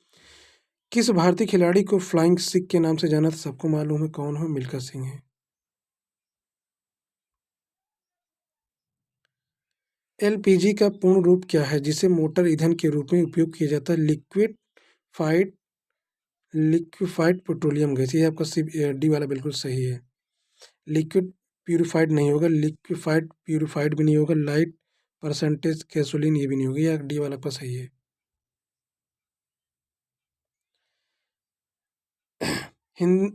A: किस भारतीय खिलाड़ी को फ्लाइंग सिख के नाम से जाना था? सबको मालूम है कौन हो, मिल्खा सिंह है। एलपीजी का पूर्ण रूप क्या है जिसे मोटर ईंधन के रूप में उपयोग किया जाता है? FIDE liquefied petroleum gas. ये आपका सी डी वाला बिल्कुल सही है। लिक्विड प्यूरिफाइड नहीं होगा, लिक्विफाइड प्यूरिफाइड भी नहीं होगा, लाइट परसेंटेज गैसोलीन ये भी नहीं होगी, या डी वाला आपका सही है।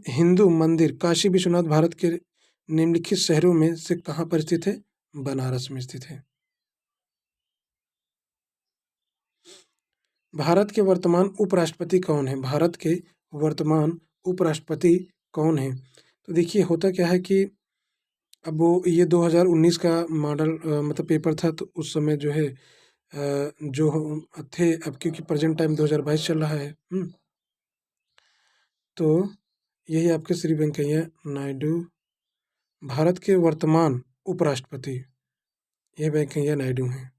A: हिंदू मंदिर काशी विश्वनाथ भारत के निम्नलिखित शहरों में से कहाँ पर स्थित है? बनारस में स्थित है। भारत के वर्तमान उपराष्ट्रपति कौन है? भारत के वर्तमान उपराष्ट्रपति कौन है? तो देखिए होता क्या है कि अब वो ये 2019 का मॉडल मतलब पेपर था, तो उस समय जो है जो थे, अब क्योंकि प्रेजेंट टाइम 2022 चल रहा है। तो यही आपके श्री वेंकैया नायडू, भारत के वर्तमान उपराष्ट्रपति ये वेंकैया नायडू हैं।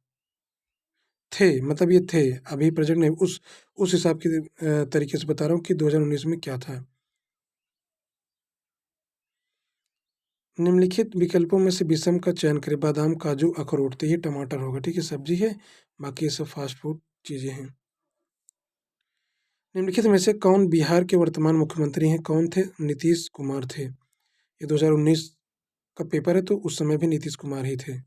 A: थे, मतलब ये थे, अभी प्रेजेंट नहीं, उस हिसाब के तरीके से बता रहा हूँ कि 2019 में क्या था। निम्नलिखित विकल्पों में से विषम का चयन करें। बादाम, काजू, अखरोट। तो ये टमाटर होगा, ठीक है, सब्जी है, बाकी ये सब फास्ट फूड चीजें हैं। निम्नलिखित में से कौन बिहार के वर्तमान मुख्यमंत्री हैं? कौन थे? नीतीश कुमार थे। ये 2019 का पेपर है, तो उस समय भी नीतीश कुमार ही थे।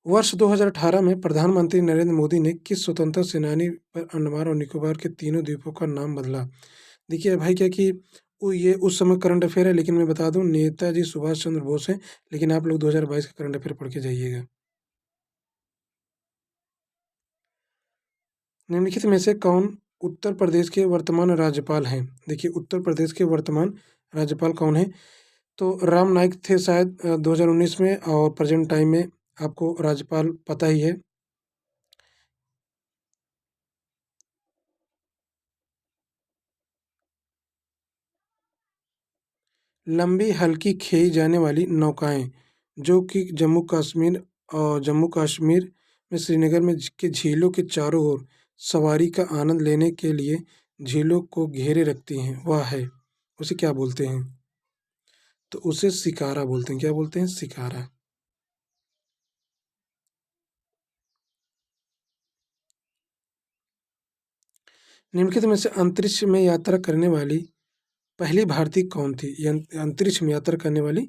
A: वर्ष 2018 में प्रधानमंत्री नरेंद्र मोदी ने किस स्वतंत्रता सेनानी पर अंडमान और निकोबार के तीनों द्वीपों का नाम बदला? देखिए भाई क्या कि ये उस समय करंट अफेयर है, लेकिन मैं बता दूं नेताजी सुभाष चंद्र बोस हैं, लेकिन आप लोग 2022 का करंट अफेयर पढ़ के जाइएगा। निम्नलिखित में से कौन उत्तर प्रदेश के वर्तमान राज्यपाल हैं? देखिए उत्तर प्रदेश के वर्तमान राज्यपाल कौन है? तो राम नाईक थे शायद 2019 में, और प्रेजेंट टाइम में आपको राज्यपाल पता ही है। लंबी हल्की खेई जाने वाली नौकाएं जो कि जम्मू कश्मीर में श्रीनगर में के झीलों के चारों ओर सवारी का आनंद लेने के लिए झीलों को घेरे रखती हैं वह है, उसे क्या बोलते हैं? तो उसे शिकारा बोलते हैं। क्या बोलते हैं? शिकारा। निम्नलिखित में से अंतरिक्ष में यात्रा करने वाली पहली भारतीय कौन थी? अंतरिक्ष में यात्रा करने वाली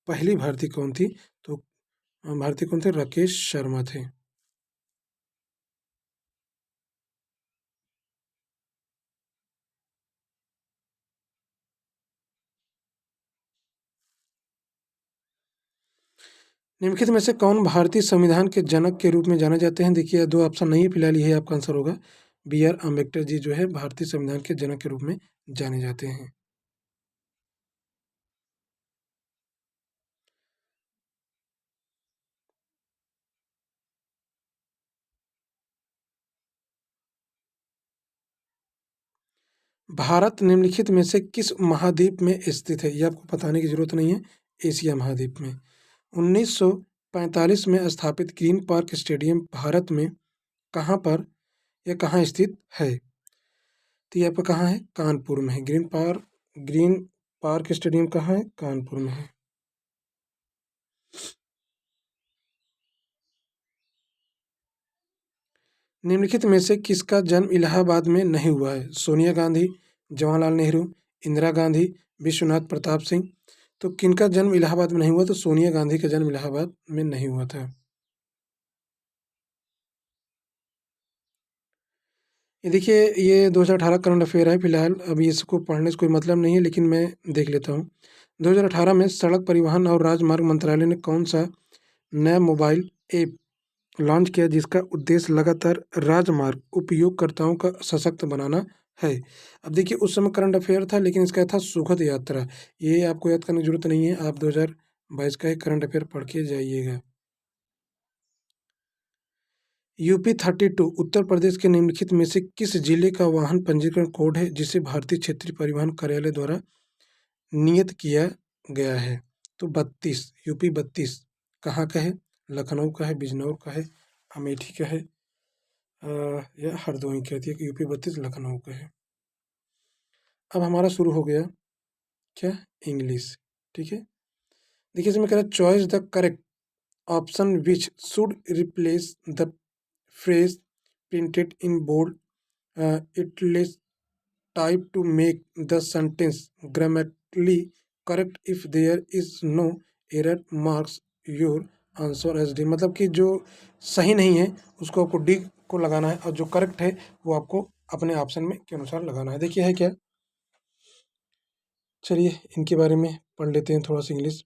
A: पहली भारतीय कौन थी? तो भारतीय कौन थे? राकेश शर्मा थे। निम्नलिखित में से कौन भारतीय संविधान के जनक के रूप में जाने जाते हैं? देखिए, दो ऑप्शन नहीं है फिलहाल, यही आपका आंसर होगा। बी आर अम्बेडकर जी जो है भारतीय संविधान के जनक के रूप में जाने जाते हैं। भारत निम्नलिखित में से किस महाद्वीप में स्थित है? ये आपको बताने की जरूरत नहीं है। एशिया महाद्वीप में। 1945 में स्थापित ग्रीन पार्क स्टेडियम भारत में कहाँ पर या कहाँ स्थित है? तो ये आपका कहाँ है? कानपुर में है। ग्रीन पार्क स्टेडियम कहाँ है? कानपुर में है। निम्नलिखित में से किसका जन्म इलाहाबाद में नहीं हुआ है? सोनिया गांधी, जवाहरलाल नेहरू, इंदिरा गांधी, विश्वनाथ प्रताप सिंह। तो किनका जन्म इलाहाबाद में नहीं हुआ? तो सोनिया गांधी का जन्म इलाहाबाद में नहीं हुआ था। ये देखिए, ये 2018 करंट अफेयर है फिलहाल, अभी इसको पढ़ने से कोई मतलब नहीं है, लेकिन मैं देख लेता हूँ। 2018 में सड़क परिवहन और राजमार्ग मंत्रालय ने कौन सा नया मोबाइल ऐप लॉन्च किया जिसका उद्देश्य लगातार राजमार्ग उपयोगकर्ताओं का सशक्त बनाना है? अब देखिए, उस समय करंट अफेयर था, लेकिन इसका था सुखद यात्रा। ये आपको याद करने की जरूरत नहीं है, आप 2022 का ही करंट अफेयर पढ़ के जाइएगा। यूपी 32 उत्तर प्रदेश के निम्नलिखित में से किस जिले का वाहन पंजीकरण कोड है जिसे भारतीय क्षेत्रीय परिवहन कार्यालय द्वारा नियत किया गया है? तो 32, यूपी 32 कहाँ का है? लखनऊ का है, बिजनौर का है, अमेठी का है, या हरदोई का है? यूपी 32 लखनऊ का है। अब हमारा शुरू हो गया क्या? इंग्लिश। ठीक है। देखिए, इसमें कह रहा है choice the correct option which should replace the phrase printed in bold italics type to make the sentence grammatically correct. If there is no error, marks your answer as D। मतलब कि जो सही नहीं है उसको आपको डी को लगाना है, और जो करेक्ट है वो आपको अपने ऑप्शन में के अनुसार लगाना है। देखिए है क्या, चलिए इनके बारे में पढ़ लेते हैं थोड़ा सा English.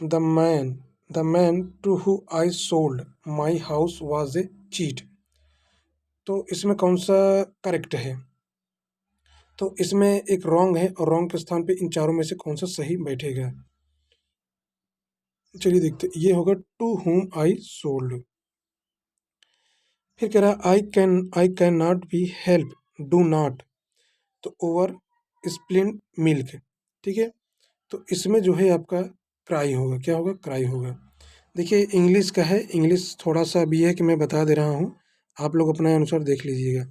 A: The man the man to who I sold my house was a cheat. तो इसमें कौन सा करेक्ट है? तो इसमें एक रॉन्ग है, और रॉन्ग के स्थान पे इन चारों में से कौन सा सही बैठेगा? चलिए देखते हैं। ये होगा टू हुम आई सोल्ड। फिर कह रहा है I can not be help, do not. तो ओवर स्प्लिंट मिल्क। ठीक है। तो इसमें जो है आपका क्राई होगा। क्या होगा? क्राई होगा। देखिए, इंग्लिश का है, इंग्लिश थोड़ा सा भी है कि मैं बता दे रहा हूँ, आप लोग अपने अनुसार देख लीजिएगा।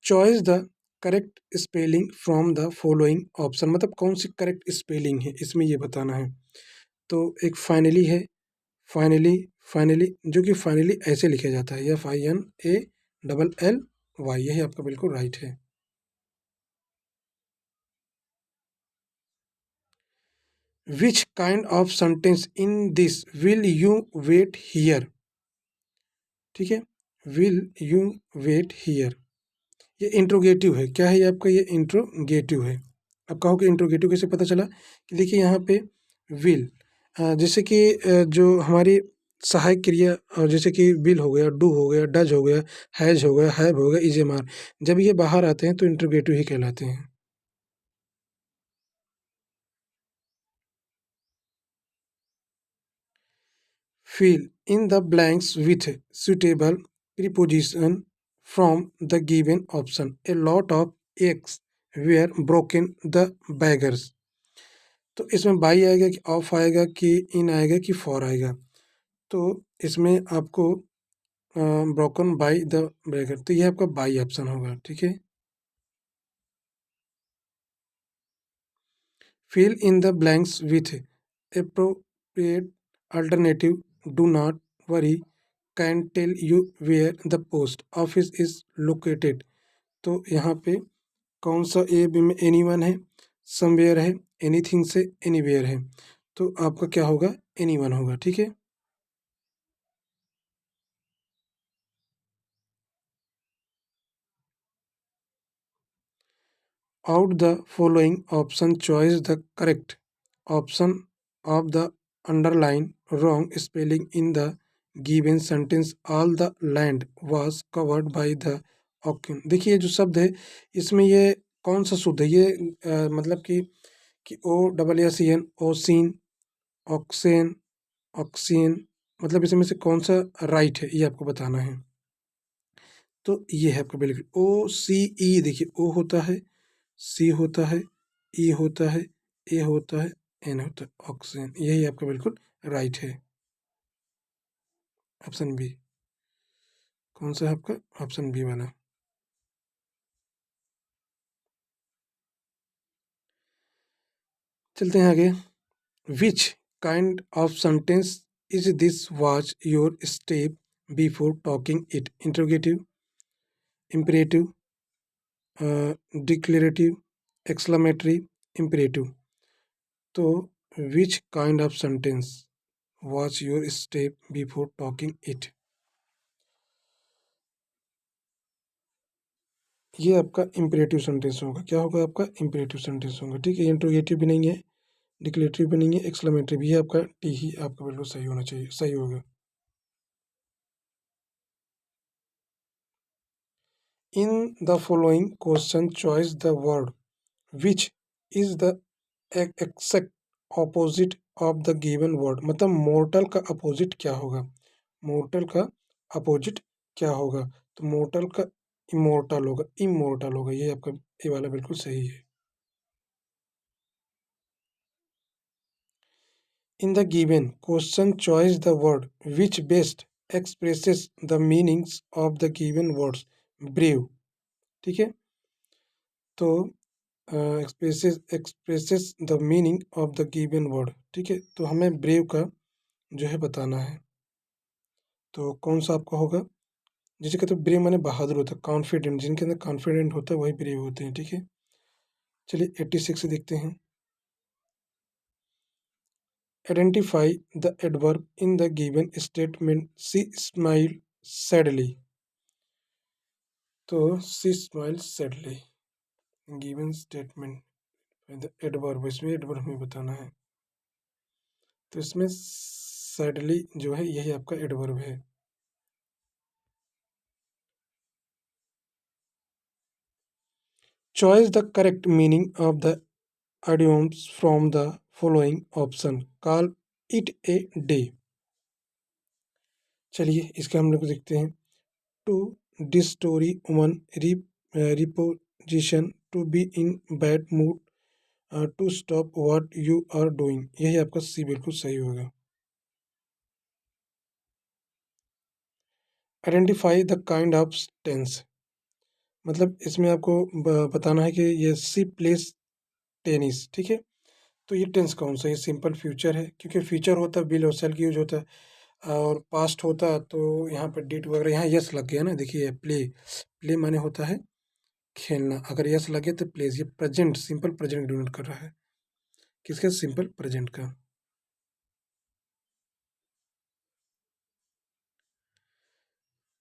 A: Choice the correct spelling from the following option. मतलब कौन सी करेक्ट स्पेलिंग है इसमें ये बताना है। तो एक फाइनली है, फाइनली फाइनली जो कि फाइनली ऐसे लिखा जाता है, FINALLY, यही आपका बिल्कुल राइट है। Which kind of sentence in this will you wait here? ठीक है। विल यू वेट हियर, ये इंट्रोगेटिव है। क्या है ये आपका? ये इंट्रोगेटिव है। अब कहो कि इंट्रोगेटिव कैसे पता चला? कि देखिए यहाँ पे विल, जैसे कि जो हमारी सहायक क्रिया, और जैसे कि विल हो गया, डू हो गया, डज हो गया, हैज हो गया, हैव हो गया, इज एम आर, जब ये बाहर आते हैं तो इंट्रोगेटिव ही कहलाते हैं। Fill in the blanks with suitable preposition from the given option. A lot of eggs were broken the beggars. तो इसमें बाई आएगा कि ऑफ आएगा कि इन आएगा कि फॉर आएगा। तो इसमें आपको ब्रोकन बाई द बैगर, तो ये आपका बाई ऑप्शन होगा। ठीक है, fill in the blanks with appropriate alternative. Do not worry, can tell you where the post office is located। तो यहाँ पे कौन सा ए बी में एनी वन है, समवेयर है, एनीथिंग से एनीवेयर है, तो आपका क्या होगा, एनी वन होगा। ठीक है, out the following option choose the correct option of the underline wrong spelling in the given sentence। all the land was covered by the ocean। देखिए ये जो शब्द है इसमें ये कौन सा शुद्ध है, ये मतलब कि O double S E N, ossein, ऑक्सेन, ऑक्सीन, मतलब इसमें से कौन सा राइट है ये आपको बताना है। तो ये है आपका बिल्कुल ओ सी ई। देखिए ओ होता है, सी होता है, ई होता है, ए होता है, एन होता है, ऑक्सीजन। यही आपका बिल्कुल राइट है, ऑप्शन बी। कौन सा है आपका, ऑप्शन बी वाला। चलते हैं आगे। Which kind of sentence is this watch your step before talking it. Interrogative, imperative, declarative, exclamatory, imperative. तो which kind of sentence watch your step before talking it, ये आपका इम्परेटिव सेंटेंस होगा। क्या होगा आपका, इम्परेटिव सेंटेंस होगा। ठीक है, इंट्रोगेटिव भी नहीं है, डिक्लेरेटिव भी नहीं है, एक्सक्लेमेटरी भी है, आपका टी ही आपका बिल्कुल सही होना चाहिए, सही होगा। In the following question choice the word which is the exact opposite of the given word. मतलब मोर्टल का अपोजिट क्या होगा, मोर्टल का अपोजिट क्या होगा, तो मोर्टल का इमोर्टल होगा, इमोर्टल होगा। ये आपका ये वाला बिल्कुल सही है। In the given question, choose the word which best expresses the meanings of the given words। brave। ठीक है, तो expresses the meaning of the given word. ठीक है, तो हमें ब्रेव का जो है बताना है। तो कौन सा आपका होगा, जिसे कहते हैं ब्रेव माने बहादुर होता है, कॉन्फिडेंट, जिनके अंदर कॉन्फिडेंट होता है वही ब्रेव होते हैं। ठीक है, चलिए 86 से देखते हैं। Identify the adverb in the given statement। She smiled sadly। तो she smiled sadly given statement the adverb, इसमें एडवर्ब हमें बताना है। तो इसमें सैडली जो है यही आपका एडवर्ब है। Choice the correct meaning of the idioms from the following option. Call it a day. चलिए इसका हम लोग देखते हैं। To destroy woman, reposition, to be in bad mood, to stop what you are doing. यही आपका सी बिल्कुल सही होगा। Identify the kind of tense. मतलब इसमें आपको बताना है कि ये सी प्लेस टेनिस। ठीक है, तो ये टेंस कौन सा है, सिंपल फ्यूचर है, क्योंकि फ्यूचर होता है विल और शैल की यूज होता है, और पास्ट होता तो यहाँ पर डिड वगैरह, यहाँ यस लग गया ना। देखिए प्ले, प्ले माने होता है खेलना, अगर यस लगे तो प्लेज। ये प्रेजेंट, सिंपल प्रेजेंट डिनोट कर रहा है, किसका, सिंपल प्रेजेंट का।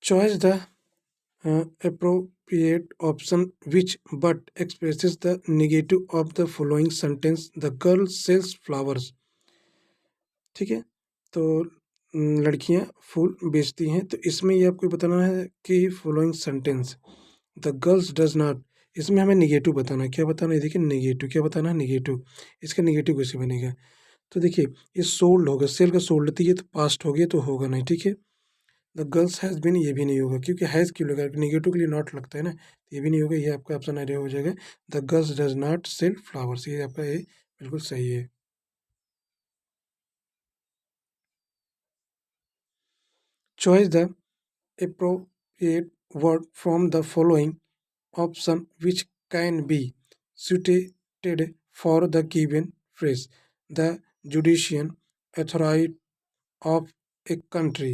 A: Choice the appropriate option which but expresses the negative of the following sentence। the girl sells flowers। ठीक है, तो लड़कियां फूल बेचती हैं, तो इसमें ये आपको बताना है कि following sentence the girls does not, इसमें हमें निगेटिव बताना है। क्या बताना है, देखिए निगेटिव, क्या बताना है, निगेटिव। इसका निगेटिव कैसे बनेगा, तो देखिए ये सोल्ड होगा, सेल का सोल्ड थी, ये तो पास्ट हो गया तो होगा नहीं। ठीक है, द गर्ल्स हैज़ बीन ये भी नहीं होगा, क्योंकि हैज़ क्यों लगा, नेगेटिव के लिए नॉट लगता है ना, तो ये भी नहीं होगा, ये आपका ऑप्शन एरिया हो जाएगा। The girls does not sell flowers, ये आपका ये बिल्कुल सही है। Choice the appropriate word from the following option which can be suited for the given phrase. The judicial authority of a country.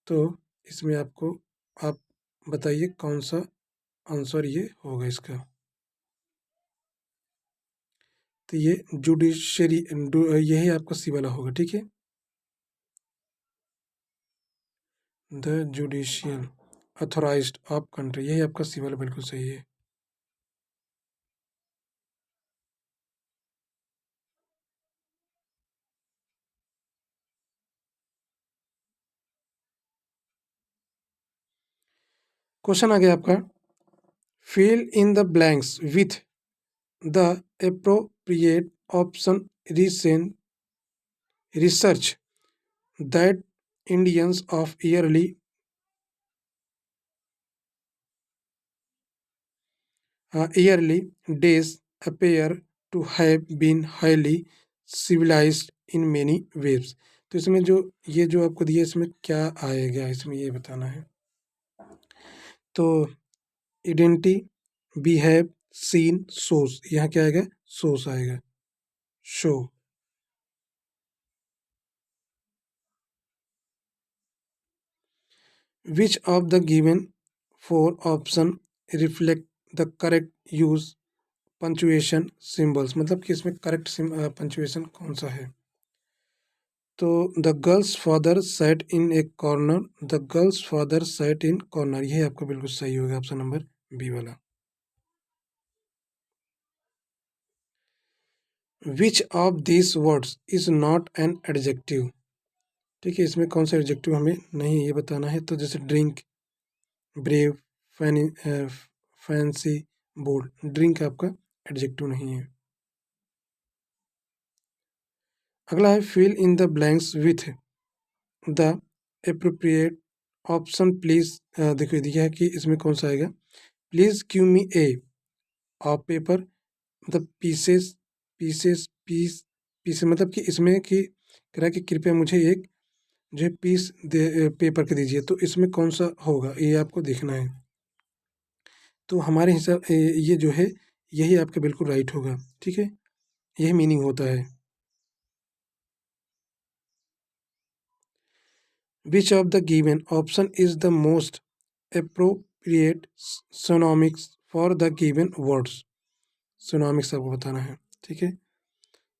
A: तो इसमें आपको आप बताइए कौन सा आंसर ये होगा इसका। तो ये जुडिशरी यही आपका सी वाला होगा, ठीक है। The judicial authorised of country, यही आपका सी वाला बिल्कुल सही है। क्वेश्चन आ गया आपका, fill in the blanks with the appropriate option. Recent research that Indians of yearly days appear to have been highly civilized in many ways. तो इसमें जो ये जो आपको दिया इसमें क्या आएगा, इसमें ये बताना है। तो आइडेंटिटी, बिहेव, सीन, सोर्स, यहाँ क्या आएगा, सोर्स आएगा, show. Which of the given four option reflect the correct use punctuation symbols, मतलब कि इसमें करेक्ट पंचुएशन कौन सा है। तो the girls father set in A corner, the girls father set in corner, ये आपका बिल्कुल सही होगा, ऑप्शन नंबर बी वाला। Which of this words is not an adjective, ठीक है, इसमें कौन सा एडजेक्टिव हमें नहीं ये बताना है। तो जैसे drink, brave, fancy, bold, drink आपका एडजेक्टिव नहीं है। अगला है fill in the blanks with the appropriate option please. देखो दिया है कि इसमें कौन सा आएगा, please give me a of paper, मतलब पीसेस, पीस मतलब कि इसमें कि कह रहा है कि कृपया मुझे एक जो है पीस दे पेपर के दीजिए, तो इसमें कौन सा होगा ये आपको देखना है। तो हमारे हिसाब ये जो है यही आपका बिल्कुल राइट होगा, ठीक है, यही मीनिंग होता है। Which of the given option is the most appropriate synonyms for the given words? Synonyms आपको बताना है, ठीक है।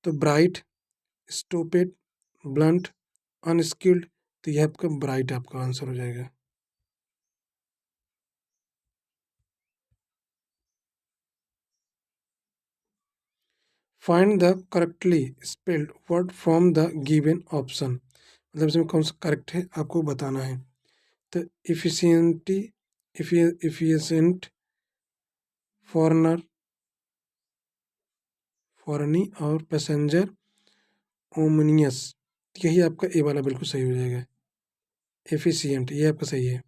A: तो ब्राइट, स्टूपिड, ब्लंट, अनस्किल्ड, तो यह आपका ब्राइट आपका आंसर हो जाएगा। Find the correctly spelled word from the given option, मतलब इसमें कौन सा करेक्ट है आपको बताना है। तो इफिशियंटी, इफिशिएंट, फॉरनर, फॉरनी, और पैसेंजर, ओमनियस, यही आपका ए वाला बिल्कुल सही हो जाएगा, एफिशिएंट, ये आपका सही है।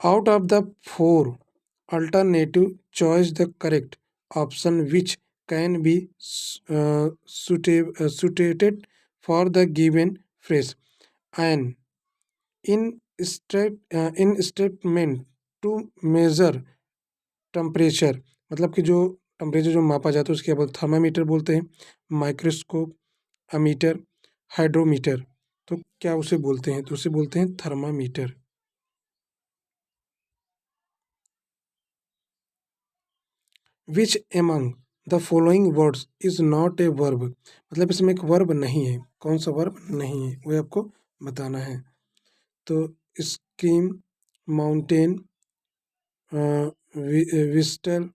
A: Out of the four alternative choice the correct option which can be suited for the given phrase and in statement to measure temperature, मतलब कि जो टेम्परेचर जो मापा जाता है उसके बाद थर्मामीटर बोलते हैं, माइक्रोस्कोप, अमीटर, हाइड्रोमीटर, तो क्या उसे बोलते हैं, तो उसे बोलते हैं thermometer. Which among the following words is not a verb, मतलब इसमें एक वर्ब नहीं है, कौन सा वर्ब नहीं है वो आपको बताना है। तो स्क्रीम, माउंटेन, विस्टल,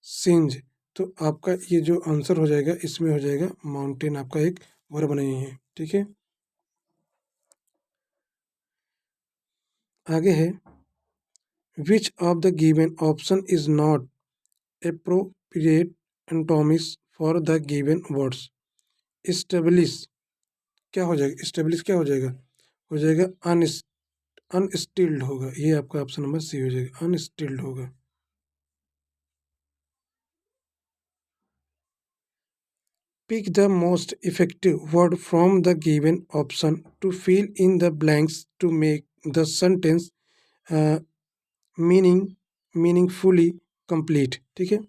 A: सिंज, तो आपका ये जो आंसर हो जाएगा इसमें हो जाएगा माउंटेन, आपका एक वर्ब नहीं है, ठीक है। आगे है which of the given option is not appropriate antonyms for the given words. Establish क्या हो जाएगा? Establish क्या हो जाएगा? हो जाएगा अनस्टिल्ड होगा। ये आपका ऑप्शन नंबर सी हो जाएगा, अनस्टिल्ड होगा। Pick the most effective word from the given option to fill in the blanks to make the sentence uh, meaning meaningfully complete. ठीक है।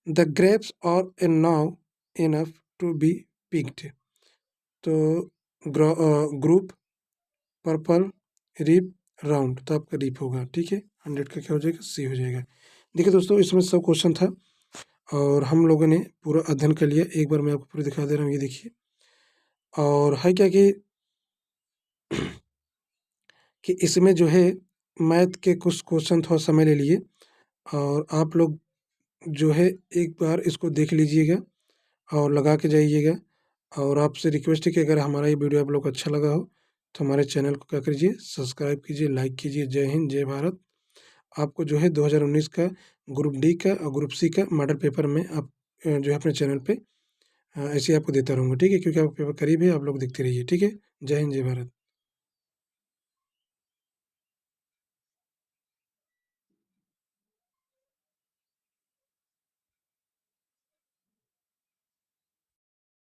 A: The grapes are now enough to be picked. तो ग्रुप, पर्पल, रिप, राउंड, तो आपका रिप होगा। ठीक है, 100 का क्या हो जाएगा? सी हो जाएगा। देखिए दोस्तों, इसमें सब क्वेश्चन था और हम लोगों ने पूरा अध्ययन कर लिया। एक बार मैं आपको पूरा दिखा दे रहा हूँ, ये देखिए। और है क्या कि इसमें जो है मैथ के कुछ क्वेश्चन थोड़ा समय ले लिए और आप लोग जो है एक बार इसको देख लीजिएगा और लगा के जाइएगा। और आपसे रिक्वेस्ट है कि अगर हमारा ये वीडियो आप लोग को अच्छा लगा हो तो हमारे चैनल को क्या कीजिए, सब्सक्राइब कीजिए, लाइक कीजिए। जय हिंद, जय भारत। आपको जो है 2019 का ग्रुप डी का और ग्रुप सी का मॉडल पेपर में आप जो है अपने चैनल पे ऐसे ही आपको देता रहूँगा। ठीक है, क्योंकि आपका पेपर करीब है, आप लोग देखते रहिए। ठीक है, जय हिंद, जय भारत।